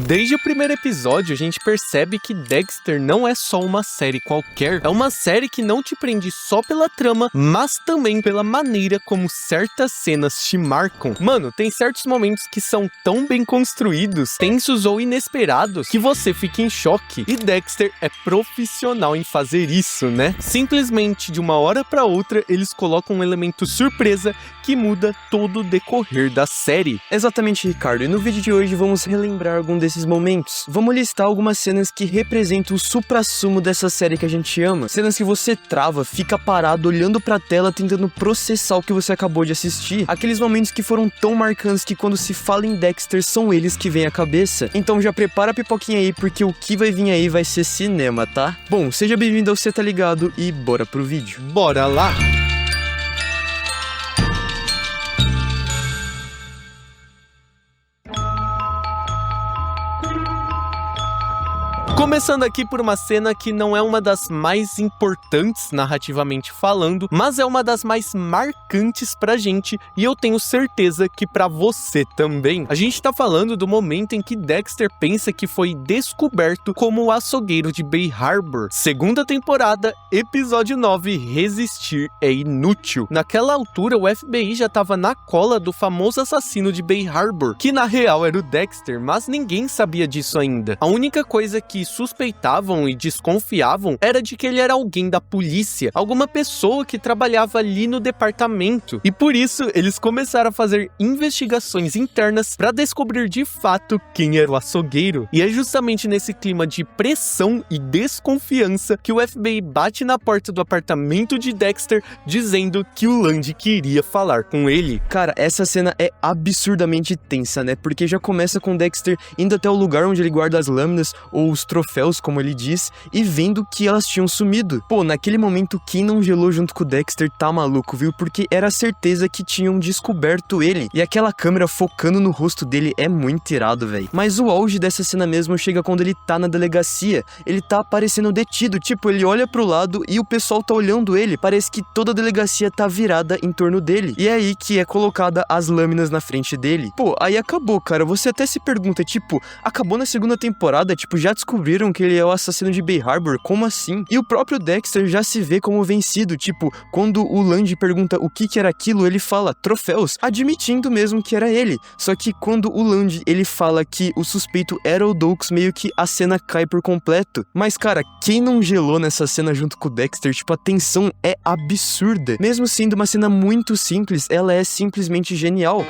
Desde o primeiro episódio, a gente percebe que Dexter não é só uma série qualquer. É uma série que não te prende só pela trama, mas também pela maneira como certas cenas te marcam. Mano, tem certos momentos que são tão bem construídos, tensos ou inesperados, que você fica em choque. E Dexter é profissional em fazer isso, né? Simplesmente, de uma hora pra outra, eles colocam um elemento surpresa que muda todo o decorrer da série. Exatamente, Ricardo. E no vídeo de hoje vamos relembrar algum desses momentos. Vamos listar algumas cenas que representam o suprassumo dessa série que a gente ama. Cenas que você trava, fica parado, olhando pra tela, tentando processar o que você acabou de assistir. Aqueles momentos que foram tão marcantes que quando se fala em Dexter, são eles que vêm à cabeça. Então já prepara a pipoquinha aí, porque o que vai vir aí vai ser cinema, tá? Bom, seja bem-vindo ao Cê Tá Ligado e bora pro vídeo. Bora lá! Começando aqui por uma cena que não é uma das mais importantes narrativamente falando, mas é uma das mais marcantes pra gente, e eu tenho certeza que pra você também. A gente tá falando do momento em que Dexter pensa que foi descoberto como o açougueiro de Bay Harbor. Segunda temporada, episódio 9, Resistir é Inútil. Naquela altura, o FBI já tava na cola do famoso assassino de Bay Harbor, que na real era o Dexter, mas ninguém sabia disso ainda. A única coisa que suspeitavam e desconfiavam era de que ele era alguém da polícia, alguma pessoa que trabalhava ali no departamento, e por isso eles começaram a fazer investigações internas para descobrir de fato quem era o açougueiro. E é justamente nesse clima de pressão e desconfiança que o FBI bate na porta do apartamento de Dexter dizendo que o Landy queria falar com ele. Cara, essa cena é absurdamente tensa, né? Porque já começa com Dexter indo até o lugar onde ele guarda as lâminas ou os troféus, como ele diz, e vendo que elas tinham sumido. Pô, naquele momento, quem não gelou junto com o Dexter tá maluco, viu? Porque era certeza que tinham descoberto ele. E aquela câmera focando no rosto dele é muito irado, velho. Mas o auge dessa cena mesmo chega quando ele tá na delegacia. Ele tá aparecendo detido, tipo, ele olha pro lado e o pessoal tá olhando ele. Parece que toda a delegacia tá virada em torno dele. E é aí que é colocada as lâminas na frente dele. Pô, aí acabou, cara. Você até se pergunta, tipo, acabou na segunda temporada? Tipo, já descobriram que ele é o assassino de Bay Harbor? Como assim? E o próprio Dexter já se vê como vencido, tipo, quando o Landy pergunta o que era aquilo, ele fala troféus, admitindo mesmo que era ele. Só que quando o Landy, ele fala que o suspeito era o Doakes, meio que a cena cai por completo. Mas, cara, quem não gelou nessa cena junto com o Dexter? Tipo, a tensão é absurda. Mesmo sendo uma cena muito simples, ela é simplesmente genial.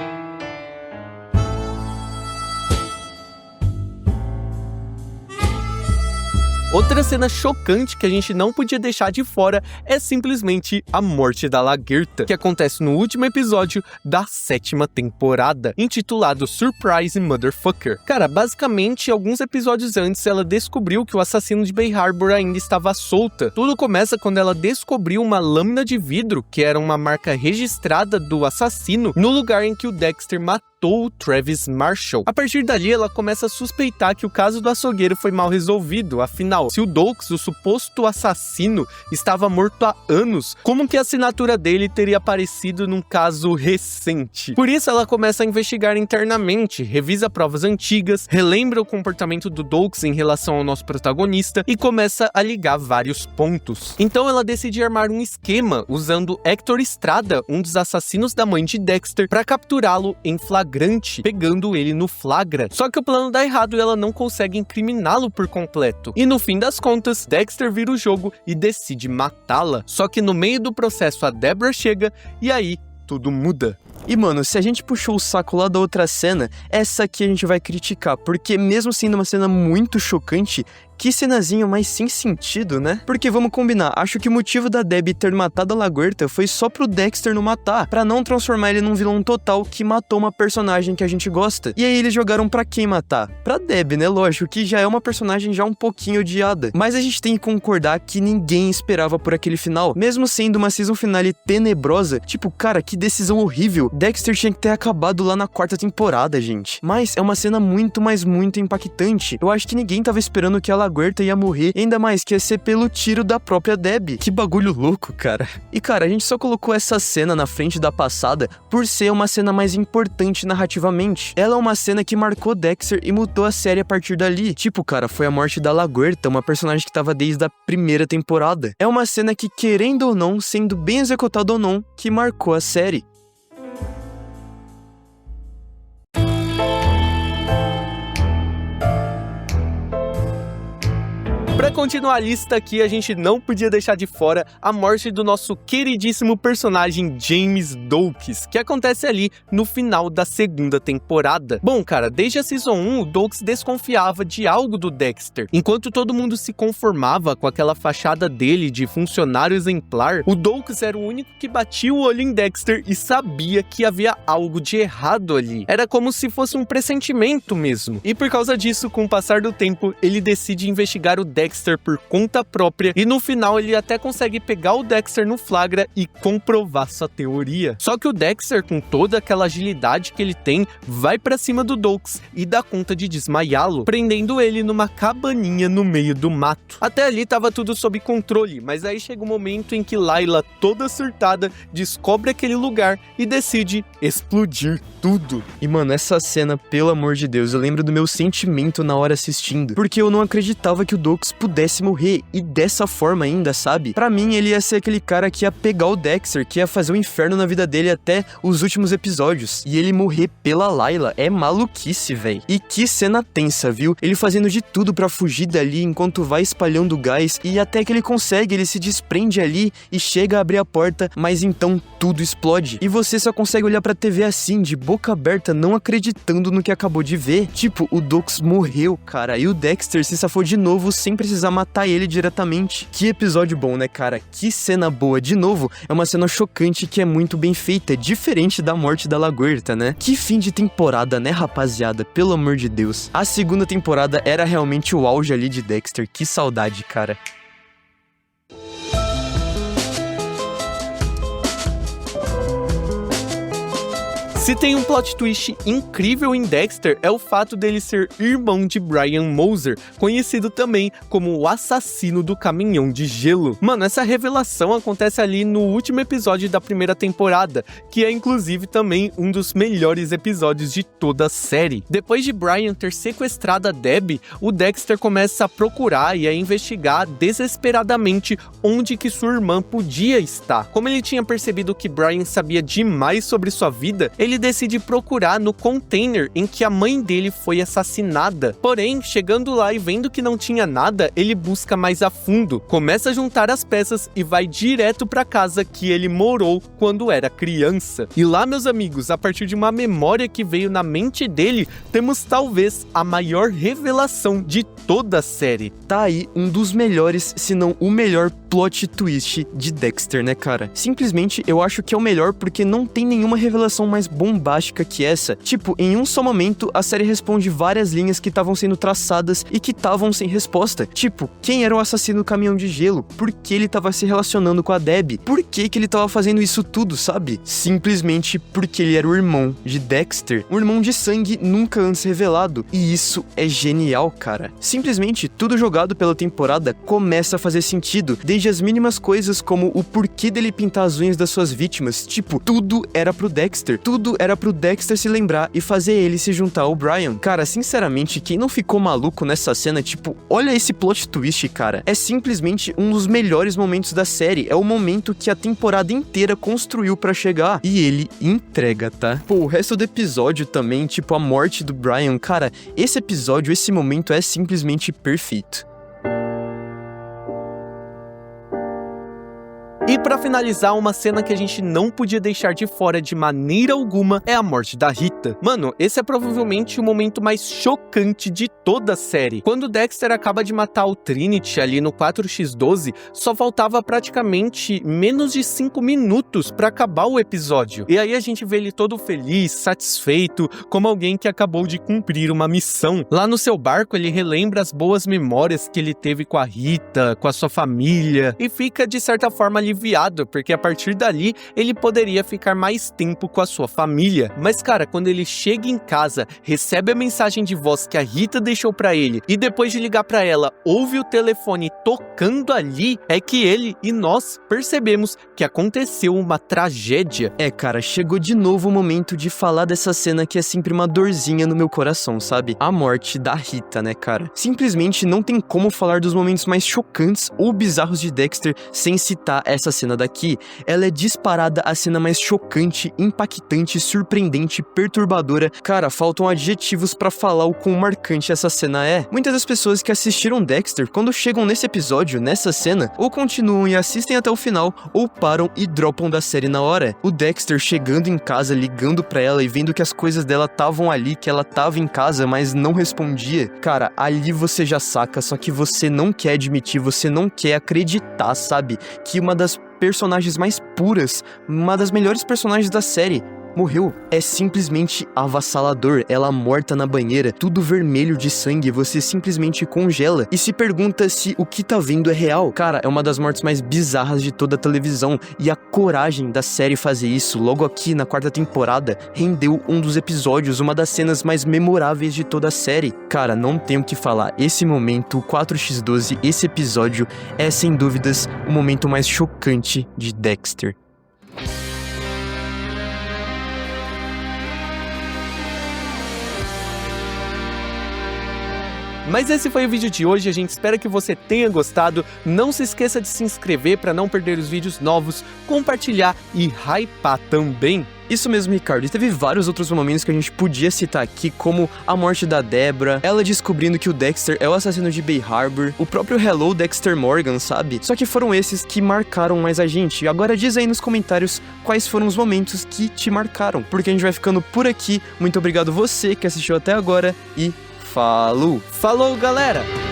Outra cena chocante que a gente não podia deixar de fora é simplesmente a morte da Lagertha, que acontece no último episódio da 7ª temporada, intitulado Surprise Motherfucker. Cara, basicamente, alguns episódios antes, ela descobriu que o assassino de Bay Harbor ainda estava solta. Tudo começa quando ela descobriu uma lâmina de vidro, que era uma marca registrada do assassino, no lugar em que o Dexter matou o Travis Marshall. A partir dali, ela começa a suspeitar que o caso do açougueiro foi mal resolvido. Afinal, se o Doakes, o suposto assassino, estava morto há anos, como que a assinatura dele teria aparecido num caso recente? Por isso, ela começa a investigar internamente, revisa provas antigas, relembra o comportamento do Doakes em relação ao nosso protagonista e começa a ligar vários pontos. Então, ela decide armar um esquema usando Hector Estrada, um dos assassinos da mãe de Dexter, para capturá-lo em flagrante, pegando ele no flagra. Só que o plano dá errado e ela não consegue incriminá-lo por completo. E no fim das contas, Dexter vira o jogo e decide matá-la. Só que no meio do processo a Deborah chega e aí tudo muda. E mano, se a gente puxou o saco lá da outra cena, essa aqui a gente vai criticar, porque mesmo sendo uma cena muito chocante, que cenazinha mais sem sentido, né? Porque vamos combinar, acho que o motivo da Debbie ter matado a Lagertha foi só pro Dexter não matar, pra não transformar ele num vilão total que matou uma personagem que a gente gosta. E aí eles jogaram pra quem matar? Pra Debbie, né? Lógico, que já é uma personagem já um pouquinho odiada. Mas a gente tem que concordar que ninguém esperava por aquele final. Mesmo sendo uma season finale tenebrosa, tipo, cara, que decisão horrível. Dexter tinha que ter acabado lá na 4ª temporada, gente. Mas é uma cena muito, mas muito impactante. Eu acho que ninguém tava esperando que a LaGuerta ia morrer, e ainda mais que ia ser pelo tiro da própria Debbie. Que bagulho louco, cara. E cara, a gente só colocou essa cena na frente da passada por ser uma cena mais importante narrativamente. Ela é uma cena que marcou Dexter e mudou a série a partir dali. Tipo, cara, foi a morte da LaGuerta, uma personagem que tava desde a 1ª temporada. É uma cena que, querendo ou não, sendo bem executada ou não, que marcou a série. Pra continuar a lista aqui, a gente não podia deixar de fora a morte do nosso queridíssimo personagem James Doakes, que acontece ali no final da 2ª temporada. Bom, cara, desde a Season 1, o Doakes desconfiava de algo do Dexter. Enquanto todo mundo se conformava com aquela fachada dele de funcionário exemplar, o Doakes era o único que batia o olho em Dexter e sabia que havia algo de errado ali. Era como se fosse um pressentimento mesmo. E por causa disso, com o passar do tempo, ele decide investigar o Dexter por conta própria, e no final ele até consegue pegar o Dexter no flagra e comprovar sua teoria. Só que o Dexter, com toda aquela agilidade que ele tem, vai pra cima do Doakes e dá conta de desmaiá-lo, prendendo ele numa cabaninha no meio do mato. Até ali tava tudo sob controle, mas aí chega o momento em que Layla, toda surtada, descobre aquele lugar e decide explodir tudo. E mano, essa cena, pelo amor de Deus, eu lembro do meu sentimento na hora assistindo, porque eu não acreditava que o Doakes pudesse morrer, e dessa forma ainda, sabe? Pra mim, ele ia ser aquele cara que ia pegar o Dexter, que ia fazer o inferno na vida dele até os últimos episódios, e ele morrer pela Layla é maluquice, véi. E que cena tensa, viu? Ele fazendo de tudo pra fugir dali enquanto vai espalhando gás, e até que ele consegue, ele se desprende ali e chega a abrir a porta, mas então tudo explode. E você só consegue olhar pra TV assim, de boca aberta, não acreditando no que acabou de ver. Tipo, o Doakes morreu, cara, e o Dexter se safou de novo sem precisar matar ele diretamente. Que episódio bom, né, cara? Que cena boa. De novo, é uma cena chocante que é muito bem feita, diferente da morte da LaGuerta, né? Que fim de temporada, né, rapaziada? Pelo amor de Deus. A 2ª temporada era realmente o auge ali de Dexter. Que saudade, cara. Se tem um plot twist incrível em Dexter, é o fato dele ser irmão de Brian Moser, conhecido também como o assassino do caminhão de gelo. Mano, essa revelação acontece ali no último episódio da 1ª temporada, que é inclusive também um dos melhores episódios de toda a série. Depois de Brian ter sequestrado a Debbie, o Dexter começa a procurar e a investigar desesperadamente onde que sua irmã podia estar. Como ele tinha percebido que Brian sabia demais sobre sua vida, ele decide procurar no container em que a mãe dele foi assassinada. Porém, chegando lá e vendo que não tinha nada, ele busca mais a fundo, começa a juntar as peças e vai direto para a casa que ele morou quando era criança. E lá, meus amigos, a partir de uma memória que veio na mente dele, temos talvez a maior revelação de toda a série. Tá aí um dos melhores, se não o melhor plot twist de Dexter, né, cara? Simplesmente eu acho que é o melhor porque não tem nenhuma revelação mais bombástica que essa. Tipo, em um só momento, a série responde várias linhas que estavam sendo traçadas e que estavam sem resposta. Tipo, quem era o assassino do caminhão de gelo? Por que ele tava se relacionando com a Debbie? Por que ele tava fazendo isso tudo, sabe? Simplesmente porque ele era o irmão de Dexter. Um irmão de sangue nunca antes revelado. E isso é genial, cara. Simplesmente, tudo jogado pela temporada começa a fazer sentido. Desde as mínimas coisas como o porquê dele pintar as unhas das suas vítimas. Tipo, tudo era pro Dexter. Tudo era pro Dexter se lembrar e fazer ele se juntar ao Brian. Cara, sinceramente, quem não ficou maluco nessa cena, tipo, olha esse plot twist, cara. É simplesmente um dos melhores momentos da série. É o momento que a temporada inteira construiu pra chegar. E ele entrega, tá? Pô, o resto do episódio também, tipo, a morte do Brian, cara, esse episódio, esse momento é simplesmente perfeito. E pra finalizar, uma cena que a gente não podia deixar de fora de maneira alguma é a morte da Rita. Mano, esse é provavelmente o momento mais chocante de toda a série. Quando Dexter acaba de matar o Trinity ali no 4x12, só faltava praticamente menos de 5 minutos pra acabar o episódio. E aí a gente vê ele todo feliz, satisfeito, como alguém que acabou de cumprir uma missão. Lá no seu barco, ele relembra as boas memórias que ele teve com a Rita, com a sua família, e fica de certa forma aliviado aliviado, porque a partir dali ele poderia ficar mais tempo com a sua família. Mas cara, quando ele chega em casa, recebe a mensagem de voz que a Rita deixou pra ele e depois de ligar pra ela, ouve o telefone tocando ali, é que ele e nós percebemos que aconteceu uma tragédia. Cara, chegou de novo o momento de falar dessa cena que é sempre uma dorzinha no meu coração, sabe? A morte da Rita, né, cara? Simplesmente não tem como falar dos momentos mais chocantes ou bizarros de Dexter sem citar essa cena daqui. Ela é disparada a cena mais chocante, impactante, surpreendente, perturbadora. Cara, faltam adjetivos pra falar o quão marcante essa cena é. Muitas das pessoas que assistiram Dexter, quando chegam nesse episódio, nessa cena, ou continuam e assistem até o final, ou param e dropam da série na hora. O Dexter chegando em casa, ligando pra ela e vendo que as coisas dela estavam ali, que ela tava em casa, mas não respondia. Cara, ali você já saca, só que você não quer admitir, você não quer acreditar, sabe? Que uma das personagens mais puras, uma das melhores personagens da série, morreu. É simplesmente avassalador. Ela morta na banheira, tudo vermelho de sangue, você simplesmente congela e se pergunta se o que tá vendo é real. Cara, é uma das mortes mais bizarras de toda a televisão e a coragem da série fazer isso, logo aqui na 4ª temporada, rendeu um dos episódios, uma das cenas mais memoráveis de toda a série. Cara, não tenho o que falar. Esse momento, o 4x12, esse episódio é sem dúvidas o momento mais chocante de Dexter. Mas esse foi o vídeo de hoje, a gente espera que você tenha gostado. Não se esqueça de se inscrever para não perder os vídeos novos, compartilhar e hypar também. Isso mesmo, Ricardo, e teve vários outros momentos que a gente podia citar aqui, como a morte da Debra, ela descobrindo que o Dexter é o assassino de Bay Harbor, o próprio Hello Dexter Morgan, sabe? Só que foram esses que marcaram mais a gente. Agora diz aí nos comentários quais foram os momentos que te marcaram, porque a gente vai ficando por aqui. Muito obrigado você que assistiu até agora e falou! Falou, galera!